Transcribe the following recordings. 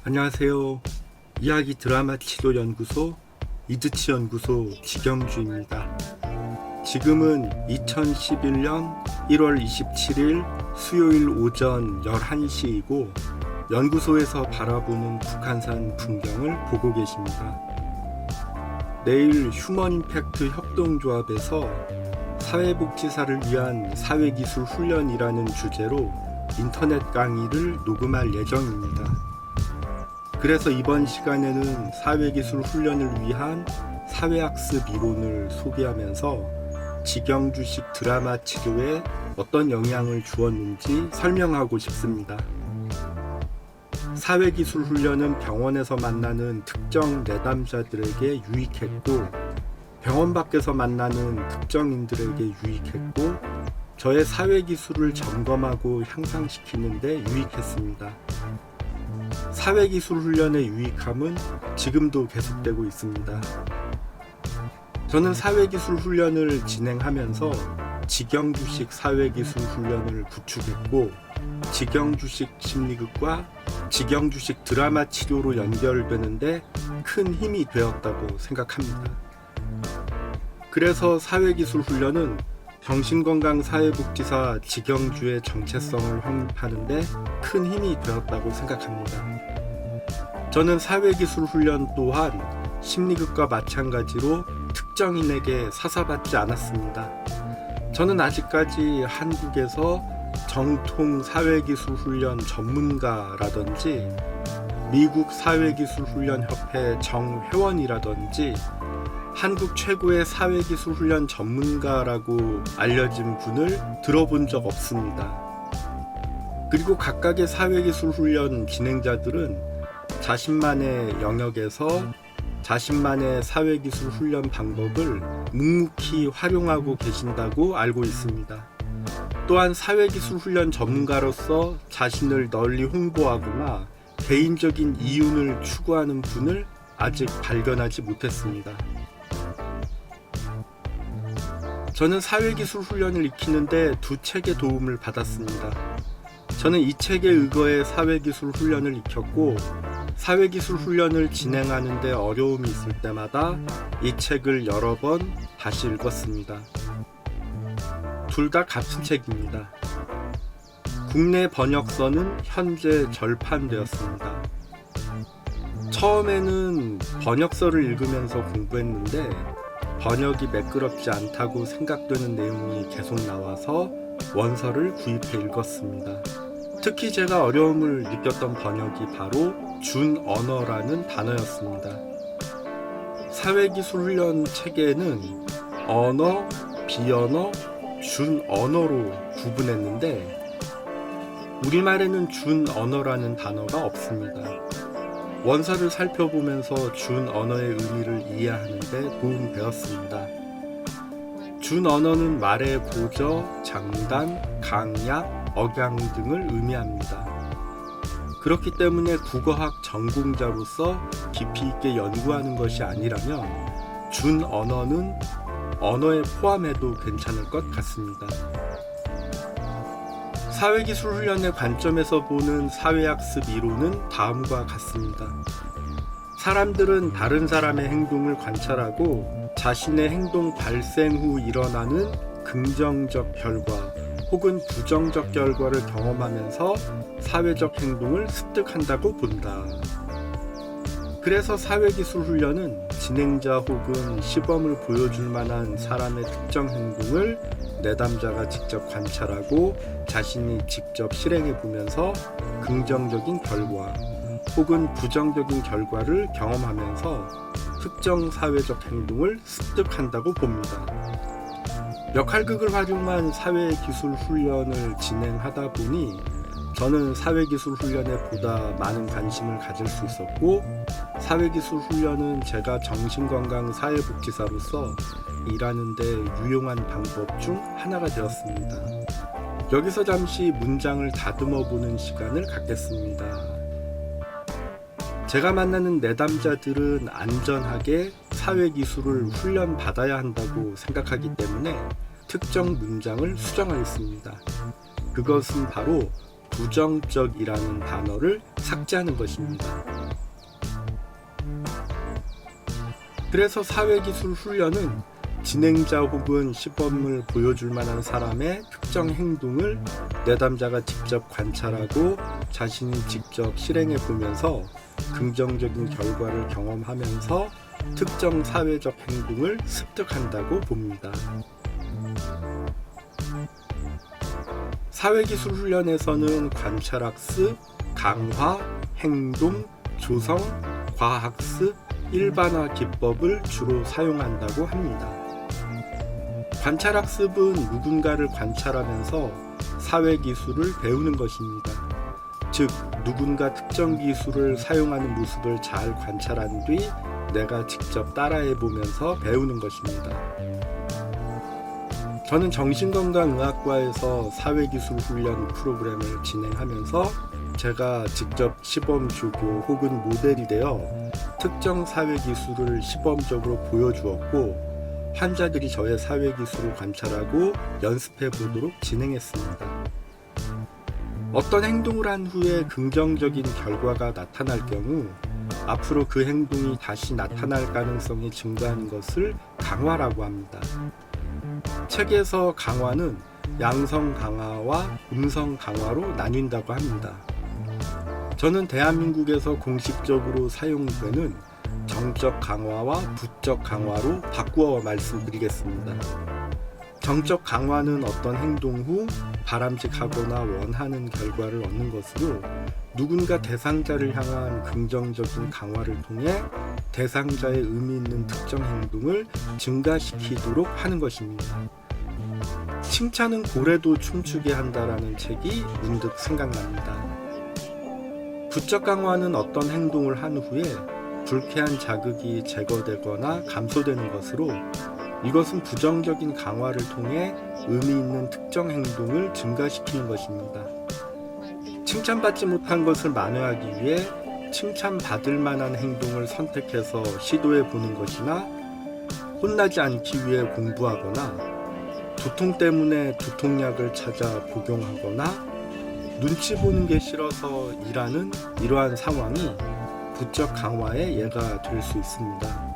안녕하세요. 이야기 드라마 치료 연구소 이드치 연구소 지경주입니다. 지금은 2011년 1월 27일 수요일 오전 11시이고 연구소에서 바라보는 북한산 풍경을 보고 계십니다. 내일 휴먼 임팩트 협동조합에서 사회복지사를 위한 사회기술 훈련이라는 주제로 인터넷 강의를 녹음할 예정입니다. 그래서 이번 시간에는 사회기술 훈련을 위한 사회학습 이론을 소개하면서 지경주식 드라마 치료에 어떤 영향을 주었는지 설명하고 싶습니다. 사회기술 훈련은 병원에서 만나는 특정 내담자들에게 유익했고, 병원 밖에서 만나는 특정인들에게 유익했고, 저의 사회기술을 점검하고 향상시키는 데 유익했습니다. 사회기술 훈련의 유익함은 지금도 계속되고 있습니다. 저는 사회기술 훈련을 진행하면서 지경주식 사회기술 훈련을 구축했고, 지경주식 심리극과 지경주식 드라마 치료로 연결되는데 큰 힘이 되었다고 생각합니다. 그래서 사회기술 훈련은 정신건강사회복지사 지경주의 정체성을 확립하는 데 큰 힘이 되었다고 생각합니다. 저는 사회기술 훈련 또한 심리극과 마찬가지로 특정인에게 사사받지 않았습니다. 저는 아직까지 한국에서 정통 사회기술 훈련 전문가라든지 미국 사회기술 훈련협회 정회원이라든지 한국 최고의 사회기술 훈련 전문가라고 알려진 분을 들어본 적 없습니다. 그리고 각각의 사회기술 훈련 진행자들은 자신만의 영역에서 자신만의 사회기술 훈련 방법을 묵묵히 활용하고 계신다고 알고 있습니다. 또한 사회기술 훈련 전문가로서 자신을 널리 홍보하거나 개인적인 이윤을 추구하는 분을 아직 발견하지 못했습니다. 저는 사회기술 훈련을 익히는데 두 책의 도움을 받았습니다. 저는 이 책에 의거해 사회기술 훈련을 익혔고, 사회기술 훈련을 진행하는 데 어려움이 있을 때마다 이 책을 여러 번 다시 읽었습니다. 둘 다 같은 책입니다. 국내 번역서는 현재 절판되었습니다. 처음에는 번역서를 읽으면서 공부했는데 번역이 매끄럽지 않다고 생각되는 내용이 계속 나와서 원서를 구입해 읽었습니다. 특히 제가 어려움을 느꼈던 번역이 바로 준언어라는 단어였습니다. 사회기술 훈련 체계에는 언어, 비언어, 준언어로 구분했는데 우리말에는 준언어라는 단어가 없습니다. 원서를 살펴보면서 준언어의 의미를 이해하는 데 도움되었습니다. 준언어는 말의 고저, 장단, 강약, 억양 등을 의미합니다. 그렇기 때문에 국어학 전공자로서 깊이 있게 연구하는 것이 아니라면 준언어는 언어에 포함해도 괜찮을 것 같습니다. 사회기술 훈련의 관점에서 보는 사회학습 이론은 다음과 같습니다. 사람들은 다른 사람의 행동을 관찰하고 자신의 행동 발생 후 일어나는 긍정적 결과 혹은 부정적 결과를 경험하면서 사회적 행동을 습득한다고 본다. 그래서 사회기술 훈련은 진행자 혹은 시범을 보여줄 만한 사람의 특정 행동을 내담자가 직접 관찰하고 자신이 직접 실행해 보면서 긍정적인 결과 혹은 부정적인 결과를 경험하면서 특정 사회적 행동을 습득한다고 봅니다. 역할극을 활용한 사회기술 훈련을 진행하다 보니 저는 사회기술 훈련에 보다 많은 관심을 가질 수 있었고, 사회기술 훈련은 제가 정신건강 사회복지사로서 일하는 데 유용한 방법 중 하나가 되었습니다. 여기서 잠시 문장을 다듬어 보는 시간을 갖겠습니다. 제가 만나는 내담자들은 안전하게 사회기술을 훈련받아야 한다고 생각하기 때문에 특정 문장을 수정하였습니다. 그것은 바로 부정적이라는 단어를 삭제하는 것입니다. 그래서 사회기술 훈련은 진행자 혹은 시범을 보여줄 만한 사람의 특정 행동을 내담자가 직접 관찰하고 자신이 직접 실행해 보면서 긍정적인 결과를 경험하면서 특정 사회적 행동을 습득한다고 봅니다. 사회기술 훈련에서는 관찰학습, 강화, 행동, 조성, 과학습, 일반화 기법을 주로 사용한다고 합니다. 관찰학습은 누군가를 관찰하면서 사회기술을 배우는 것입니다. 즉, 누군가 특정 기술을 사용하는 모습을 잘 관찰한 뒤 내가 직접 따라해보면서 배우는 것입니다. 저는 정신건강의학과에서 사회기술 훈련 프로그램을 진행하면서 제가 직접 시범 조교 혹은 모델이 되어 특정 사회기술을 시범적으로 보여주었고 환자들이 저의 사회기술을 관찰하고 연습해 보도록 진행했습니다. 어떤 행동을 한 후에 긍정적인 결과가 나타날 경우 앞으로 그 행동이 다시 나타날 가능성이 증가하는 것을 강화라고 합니다. 책에서 강화는 양성 강화와 음성 강화로 나뉜다고 합니다. 저는 대한민국에서 공식적으로 사용되는 정적 강화와 부적 강화로 바꾸어 말씀드리겠습니다. 정적 강화는 어떤 행동 후 바람직하거나 원하는 결과를 얻는 것으로 누군가 대상자를 향한 긍정적인 강화를 통해 대상자의 의미 있는 특정 행동을 증가시키도록 하는 것입니다. 칭찬은 고래도 춤추게 한다라는 책이 문득 생각납니다. 부적 강화는 어떤 행동을 한 후에 불쾌한 자극이 제거되거나 감소되는 것으로 이것은 부정적인 강화를 통해 의미 있는 특정 행동을 증가시키는 것입니다. 칭찬받지 못한 것을 만회하기 위해 칭찬받을 만한 행동을 선택해서 시도해 보는 것이나 혼나지 않기 위해 공부하거나 두통 때문에 두통약을 찾아 복용하거나 눈치 보는 게 싫어서 일하는 이러한 상황이 부적 강화의 예가 될 수 있습니다.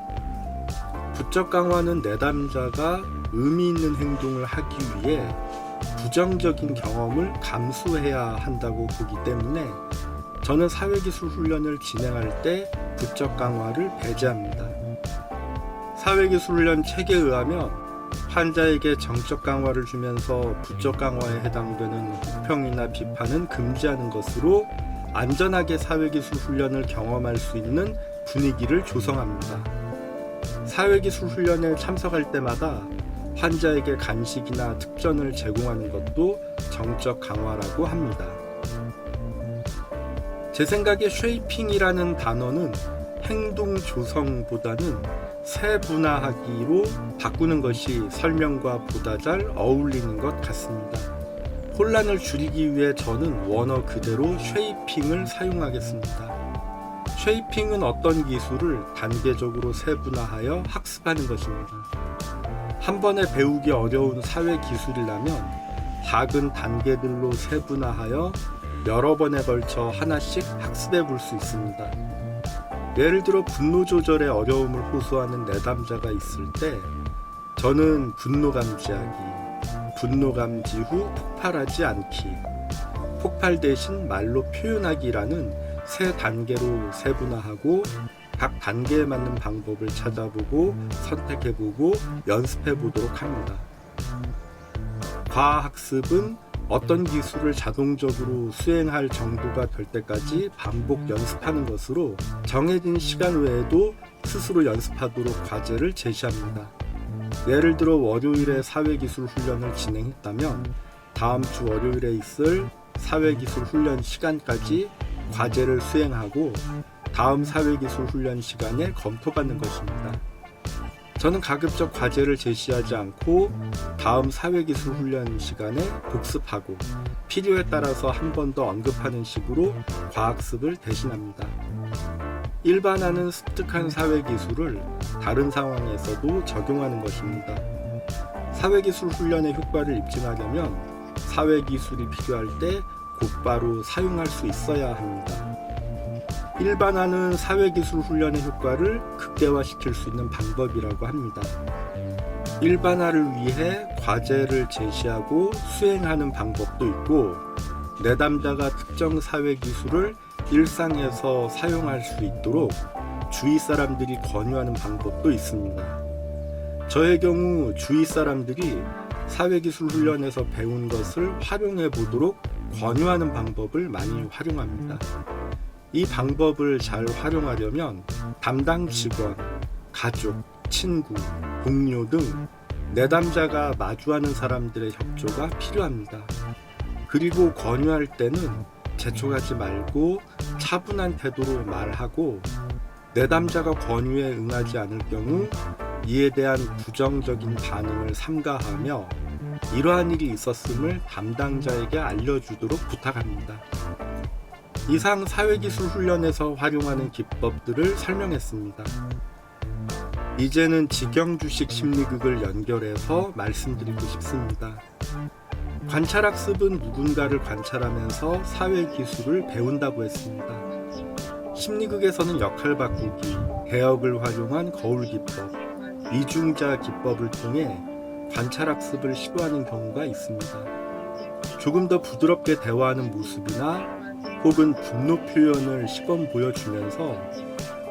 부적 강화는 내담자가 의미 있는 행동을 하기 위해 부정적인 경험을 감수해야 한다고 보기 때문에 저는 사회기술 훈련을 진행할 때 부적 강화를 배제합니다. 사회기술 훈련 책에 의하면 환자에게 정적 강화를 주면서 부적 강화에 해당되는 혹평이나 비판은 금지하는 것으로 안전하게 사회기술 훈련을 경험할 수 있는 분위기를 조성합니다. 사회기술 훈련에 참석할 때마다 환자에게 간식이나 특전을 제공하는 것도 정적 강화라고 합니다. 제 생각에 쉐이핑이라는 단어는 행동 조성보다는 세분화하기로 바꾸는 것이 설명과 보다 잘 어울리는 것 같습니다. 혼란을 줄이기 위해 저는 원어 그대로 쉐이핑을 사용하겠습니다. 쉐이핑은 어떤 기술을 단계적으로 세분화하여 학습하는 것입니다. 한 번에 배우기 어려운 사회 기술이라면 작은 단계들로 세분화하여 여러 번에 걸쳐 하나씩 학습해 볼 수 있습니다. 예를 들어 분노 조절에 어려움을 호소하는 내담자가 있을 때 저는 분노 감지하기, 분노 감지 후 폭발하지 않기, 폭발 대신 말로 표현하기라는 세 단계로 세분화하고 각 단계에 맞는 방법을 찾아보고 선택해보고 연습해보도록 합니다. 과학습은 어떤 기술을 자동적으로 수행할 정도가 될 때까지 반복 연습하는 것으로 정해진 시간 외에도 스스로 연습하도록 과제를 제시합니다. 예를 들어 월요일에 사회기술 훈련을 진행했다면 다음 주 월요일에 있을 사회기술 훈련 시간까지 과제를 수행하고 다음 사회기술 훈련 시간에 검토받는 것입니다. 저는 가급적 과제를 제시하지 않고 다음 사회기술 훈련 시간에 복습하고 필요에 따라서 한 번 더 언급하는 식으로 과학습을 대신합니다. 일반화는 습득한 사회기술을 다른 상황에서도 적용하는 것입니다. 사회기술 훈련의 효과를 입증하려면 사회기술이 필요할 때 곧바로 사용할 수 있어야 합니다. 일반화는 사회기술 훈련의 효과를 극대화시킬 수 있는 방법이라고 합니다. 일반화를 위해 과제를 제시하고 수행하는 방법도 있고, 내담자가 특정 사회기술을 일상에서 사용할 수 있도록 주위 사람들이 권유하는 방법도 있습니다. 저의 경우 주위 사람들이 사회기술 훈련에서 배운 것을 활용해 보도록 권유하는 방법을 많이 활용합니다. 이 방법을 잘 활용하려면 담당 직원, 가족, 친구, 동료 등 내담자가 마주하는 사람들의 협조가 필요합니다. 그리고 권유할 때는 재촉하지 말고 차분한 태도로 말하고, 내담자가 권유에 응하지 않을 경우 이에 대한 부정적인 반응을 삼가하며 이러한 일이 있었음을 담당자에게 알려주도록 부탁합니다. 이상 사회기술 훈련에서 활용하는 기법들을 설명했습니다. 이제는 직영주식 심리극을 연결해서 말씀드리고 싶습니다. 관찰학습은 누군가를 관찰하면서 사회기술을 배운다고 했습니다. 심리극에서는 역할 바꾸기, 개혁을 활용한 거울기법, 이중자 기법을 통해 관찰학습을 시도하는 경우가 있습니다. 조금 더 부드럽게 대화하는 모습이나 혹은 분노 표현을 시범 보여주면서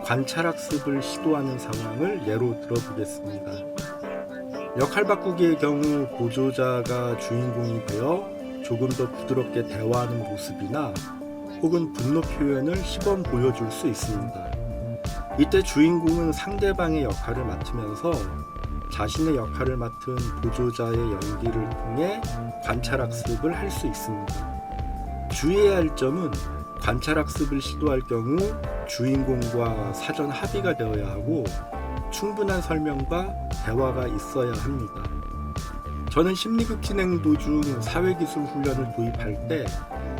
관찰학습을 시도하는 상황을 예로 들어보겠습니다. 역할 바꾸기의 경우 보조자가 주인공이 되어 조금 더 부드럽게 대화하는 모습이나 혹은 분노 표현을 시범 보여줄 수 있습니다. 이때 주인공은 상대방의 역할을 맡으면서 자신의 역할을 맡은 보조자의 연기를 통해 관찰학습을 할 수 있습니다. 주의해야 할 점은 관찰학습을 시도할 경우 주인공과 사전 합의가 되어야 하고 충분한 설명과 대화가 있어야 합니다. 저는 심리극 진행 도중 사회기술 훈련을 도입할 때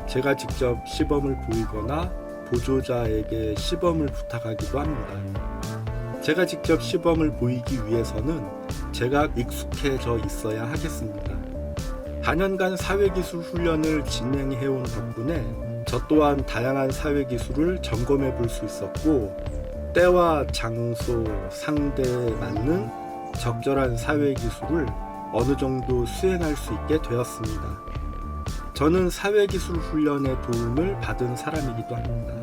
제가 직접 시범을 보이거나 보조자에게 시범을 부탁하기도 합니다. 제가 직접 시범을 보이기 위해서는 제가 익숙해져 있어야 하겠습니다. 단연간 사회기술 훈련을 진행해온 덕분에 저 또한 다양한 사회기술을 점검해 볼 수 있었고, 때와 장소, 상대에 맞는 적절한 사회기술을 어느 정도 수행할 수 있게 되었습니다. 저는 사회기술 훈련의 도움을 받은 사람이기도 합니다.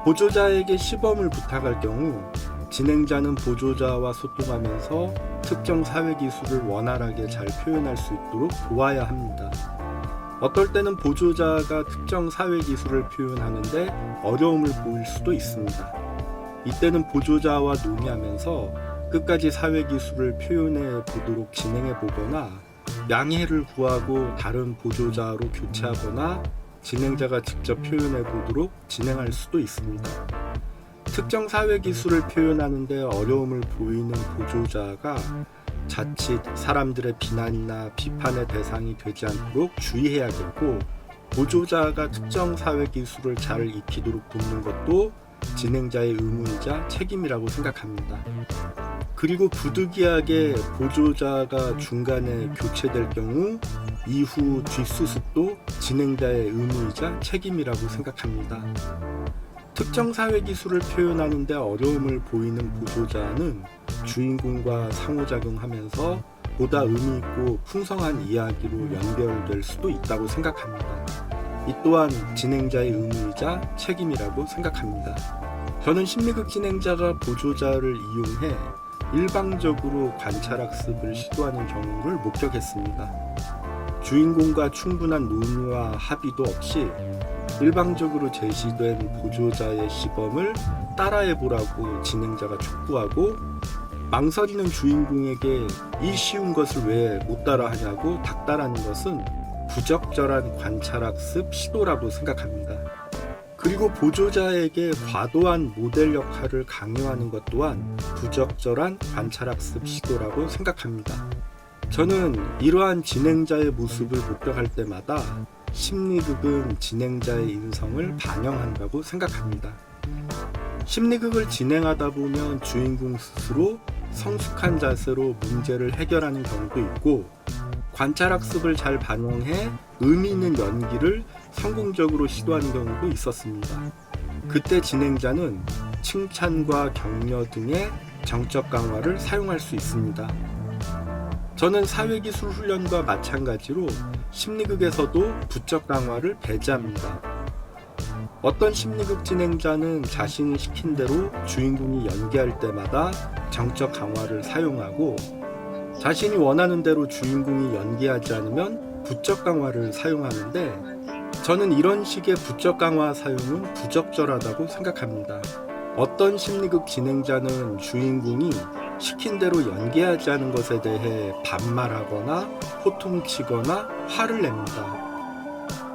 보조자에게 시범을 부탁할 경우 진행자는 보조자와 소통하면서 특정 사회기술을 원활하게 잘 표현할 수 있도록 도와야 합니다. 어떨 때는 보조자가 특정 사회기술을 표현하는데 어려움을 보일 수도 있습니다. 이때는 보조자와 논의하면서 끝까지 사회기술을 표현해 보도록 진행해 보거나, 양해를 구하고 다른 보조자로 교체하거나 진행자가 직접 표현해 보도록 진행할 수도 있습니다. 특정 사회기술을 표현하는데 어려움을 보이는 보조자가 자칫 사람들의 비난이나 비판의 대상이 되지 않도록 주의해야겠고, 보조자가 특정 사회기술을 잘 익히도록 돕는 것도 진행자의 의무이자 책임이라고 생각합니다. 그리고 부득이하게 보조자가 중간에 교체될 경우 이후 뒷수습도 진행자의 의무이자 책임이라고 생각합니다. 특정 사회기술을 표현하는데 어려움을 보이는 보조자는 주인공과 상호작용하면서 보다 의미있고 풍성한 이야기로 연결될 수도 있다고 생각합니다. 이 또한 진행자의 의무이자 책임이라고 생각합니다. 저는 심리극 진행자가 보조자를 이용해 일방적으로 관찰학습을 시도하는 경우를 목격했습니다. 주인공과 충분한 논의와 합의도 없이 일방적으로 제시된 보조자의 시범을 따라해보라고 진행자가 촉구하고, 망설이는 주인공에게 이 쉬운 것을 왜 못 따라하냐고 닥달하는 것은 부적절한 관찰학습 시도라고 생각합니다. 그리고 보조자에게 과도한 모델 역할을 강요하는 것 또한 부적절한 관찰학습 시도라고 생각합니다. 저는 이러한 진행자의 모습을 목격할 때마다 심리극은 진행자의 인성을 반영한다고 생각합니다. 심리극을 진행하다 보면 주인공 스스로 성숙한 자세로 문제를 해결하는 경우도 있고, 관찰학습을 잘 반영해 의미 있는 연기를 성공적으로 시도하는 경우도 있었습니다. 그때 진행자는 칭찬과 격려 등의 정적 강화를 사용할 수 있습니다. 저는 사회기술 훈련과 마찬가지로 심리극에서도 부적 강화를 배제합니다. 어떤 심리극 진행자는 자신이 시킨 대로 주인공이 연기할 때마다 정적 강화를 사용하고, 자신이 원하는 대로 주인공이 연기하지 않으면 부적 강화를 사용하는데, 저는 이런 식의 부적 강화 사용은 부적절하다고 생각합니다. 어떤 심리극 진행자는 주인공이 시킨 대로 연기하지 않은 것에 대해 반말하거나 호통치거나 화를 냅니다.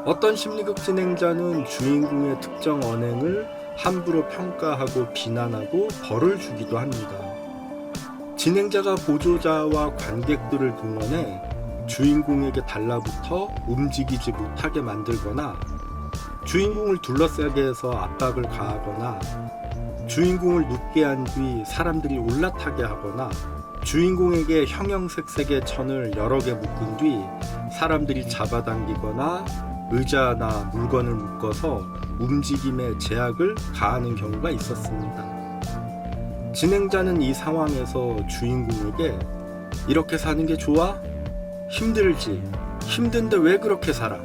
어떤 심리극 진행자는 주인공의 특정 언행을 함부로 평가하고 비난하고 벌을 주기도 합니다. 진행자가 보조자와 관객들을 동원해 주인공에게 달라붙어 움직이지 못하게 만들거나, 주인공을 둘러싸게 해서 압박을 가하거나, 주인공을 눕게 한 뒤 사람들이 올라타게 하거나, 주인공에게 형형색색의 천을 여러 개 묶은 뒤 사람들이 잡아당기거나 의자나 물건을 묶어서 움직임에 제약을 가하는 경우가 있었습니다. 진행자는 이 상황에서 주인공에게 "이렇게 사는 게 좋아? 힘들지? 힘든데 왜 그렇게 살아?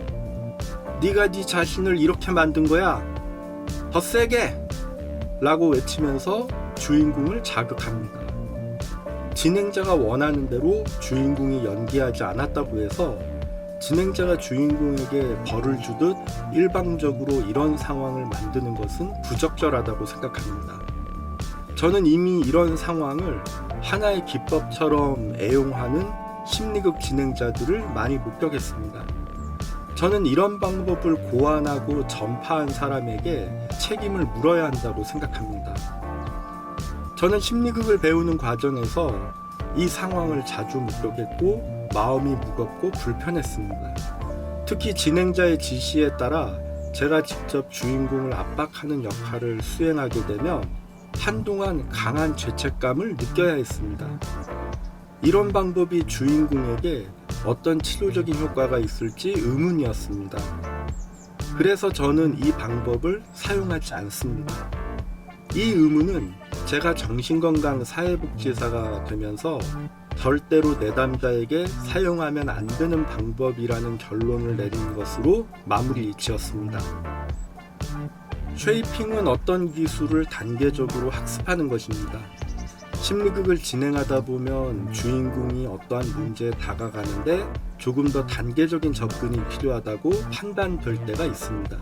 네가 네 자신을 이렇게 만든 거야? 더 세게!" 라고 외치면서 주인공을 자극합니다. 진행자가 원하는 대로 주인공이 연기하지 않았다고 해서 진행자가 주인공에게 벌을 주듯 일방적으로 이런 상황을 만드는 것은 부적절하다고 생각합니다. 저는 이미 이런 상황을 하나의 기법처럼 애용하는 심리극 진행자들을 많이 목격했습니다. 저는 이런 방법을 고안하고 전파한 사람에게 책임을 물어야 한다고 생각합니다. 저는 심리극을 배우는 과정에서 이 상황을 자주 목격했고 마음이 무겁고 불편했습니다. 특히 진행자의 지시에 따라 제가 직접 주인공을 압박하는 역할을 수행하게 되면 한동안 강한 죄책감을 느껴야 했습니다. 이런 방법이 주인공에게 어떤 치료적인 효과가 있을지 의문이었습니다. 그래서 저는 이 방법을 사용하지 않습니다. 이 의무는 제가 정신건강 사회복지사가 되면서 절대로 내담자에게 사용하면 안 되는 방법이라는 결론을 내린 것으로 마무리 지었습니다. 쉐이핑은 어떤 기술을 단계적으로 학습하는 것입니다. 심리극을 진행하다 보면 주인공이 어떠한 문제에 다가가는데 조금 더 단계적인 접근이 필요하다고 판단될 때가 있습니다.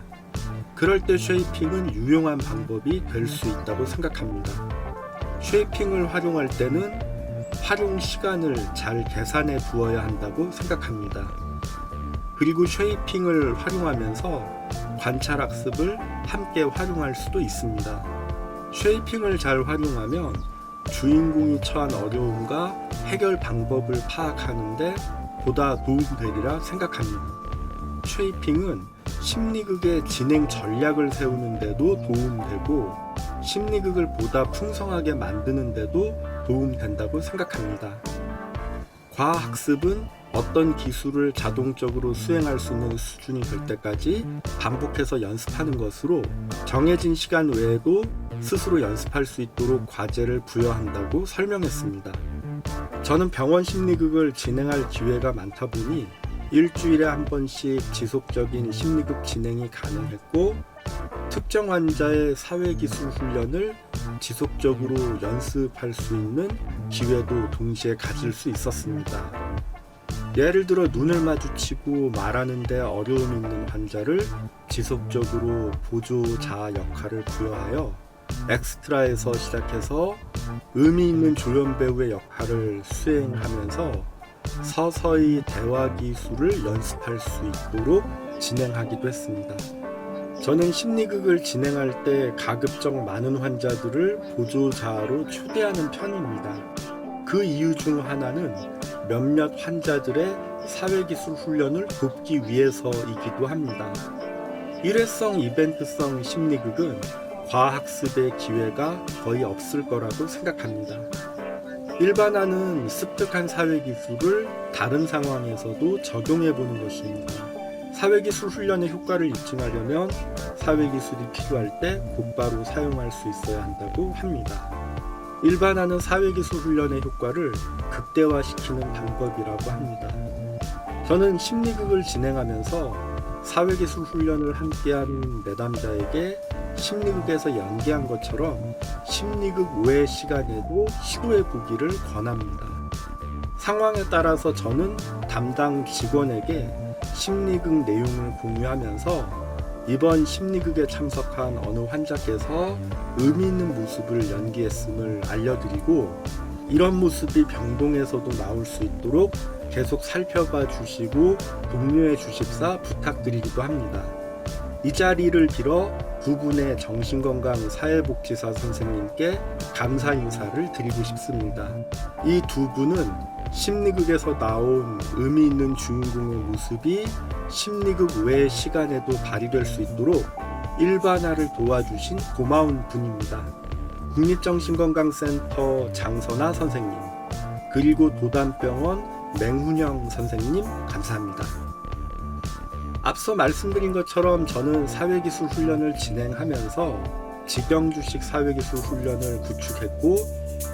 그럴 때 쉐이핑은 유용한 방법이 될 수 있다고 생각합니다. 쉐이핑을 활용할 때는 활용 시간을 잘 계산해 두어야 한다고 생각합니다. 그리고 쉐이핑을 활용하면서 관찰학습을 함께 활용할 수도 있습니다. 쉐이핑을 잘 활용하면 주인공이 처한 어려움과 해결 방법을 파악하는데 보다 도움되리라 생각합니다. 쉐이핑은 심리극의 진행 전략을 세우는 데도 도움되고 심리극을 보다 풍성하게 만드는 데도 도움된다고 생각합니다. 과학습은 어떤 기술을 자동적으로 수행할 수 있는 수준이 될 때까지 반복해서 연습하는 것으로 정해진 시간 외에도 스스로 연습할 수 있도록 과제를 부여한다고 설명했습니다. 저는 병원 심리극을 진행할 기회가 많다 보니 일주일에 한 번씩 지속적인 심리극 진행이 가능했고 특정 환자의 사회기술 훈련을 지속적으로 연습할 수 있는 기회도 동시에 가질 수 있었습니다. 예를 들어 눈을 마주치고 말하는데 어려움이 있는 환자를 지속적으로 보조자 역할을 부여하여 엑스트라에서 시작해서 의미 있는 조연 배우의 역할을 수행하면서 서서히 대화 기술을 연습할 수 있도록 진행하기도 했습니다. 저는 심리극을 진행할 때 가급적 많은 환자들을 보조자로 초대하는 편입니다. 그 이유 중 하나는 몇몇 환자들의 사회기술 훈련을 돕기 위해서이기도 합니다. 일회성 이벤트성 심리극은 과학습의 기회가 거의 없을 거라고 생각합니다. 일반화는 습득한 사회기술을 다른 상황에서도 적용해보는 것입니다. 사회기술 훈련의 효과를 입증하려면 사회기술이 필요할 때 곧바로 사용할 수 있어야 한다고 합니다. 일반화는 사회기술 훈련의 효과를 극대화시키는 방법이라고 합니다. 저는 심리극을 진행하면서 사회기술 훈련을 함께한 내담자에게 심리극에서 연기한 것처럼 심리극 외의 시간에도 시도해 보기를 권합니다. 상황에 따라서 저는 담당 직원에게 심리극 내용을 공유하면서 이번 심리극에 참석한 어느 환자께서 의미 있는 모습을 연기했음을 알려드리고 이런 모습이 병동에서도 나올 수 있도록 계속 살펴봐 주시고 독려해 주십사 부탁드리기도 합니다. 이 자리를 빌어 두 분의 정신건강사회복지사 선생님께 감사 인사를 드리고 싶습니다. 이 두 분은 심리극에서 나온 의미 있는 주인공의 모습이 심리극 외의 시간에도 발휘될 수 있도록 일반화를 도와주신 고마운 분입니다. 국립정신건강센터 장선아 선생님, 그리고 도담병원 맹훈영 선생님 감사합니다. 앞서 말씀드린 것처럼 저는 사회기술 훈련을 진행하면서 직영주식 사회기술 훈련을 구축했고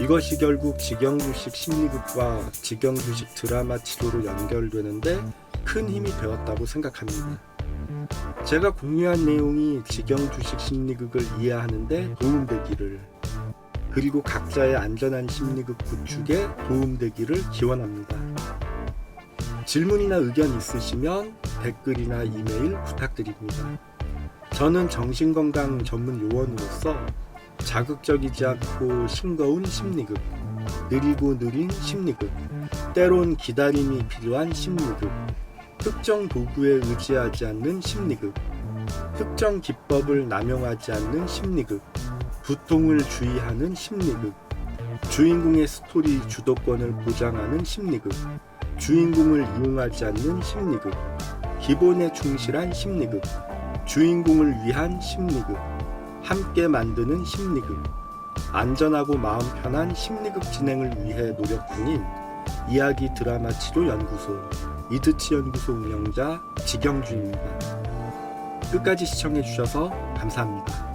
이것이 결국 직영주식 심리극과 직영주식 드라마 치료로 연결되는데 큰 힘이 되었다고 생각합니다. 제가 공유한 내용이 직영주식 심리극을 이해하는데 도움되기를, 그리고 각자의 안전한 심리극 구축에 도움되기를 기원합니다. 질문이나 의견 있으시면 댓글이나 이메일 부탁드립니다. 저는 정신건강 전문 요원으로서 자극적이지 않고 싱거운 심리극, 느리고 느린 심리극, 때론 기다림이 필요한 심리극, 특정 도구에 의지하지 않는 심리극, 특정 기법을 남용하지 않는 심리극, 두통을 주의하는 심리극, 주인공의 스토리 주도권을 보장하는 심리극, 주인공을 이용하지 않는 심리극, 기본에 충실한 심리극, 주인공을 위한 심리극, 함께 만드는 심리극, 안전하고 마음 편한 심리극 진행을 위해 노력 중인 이야기 드라마 치료 연구소 이드치 연구소 운영자 지경준입니다. 끝까지 시청해 주셔서 감사합니다.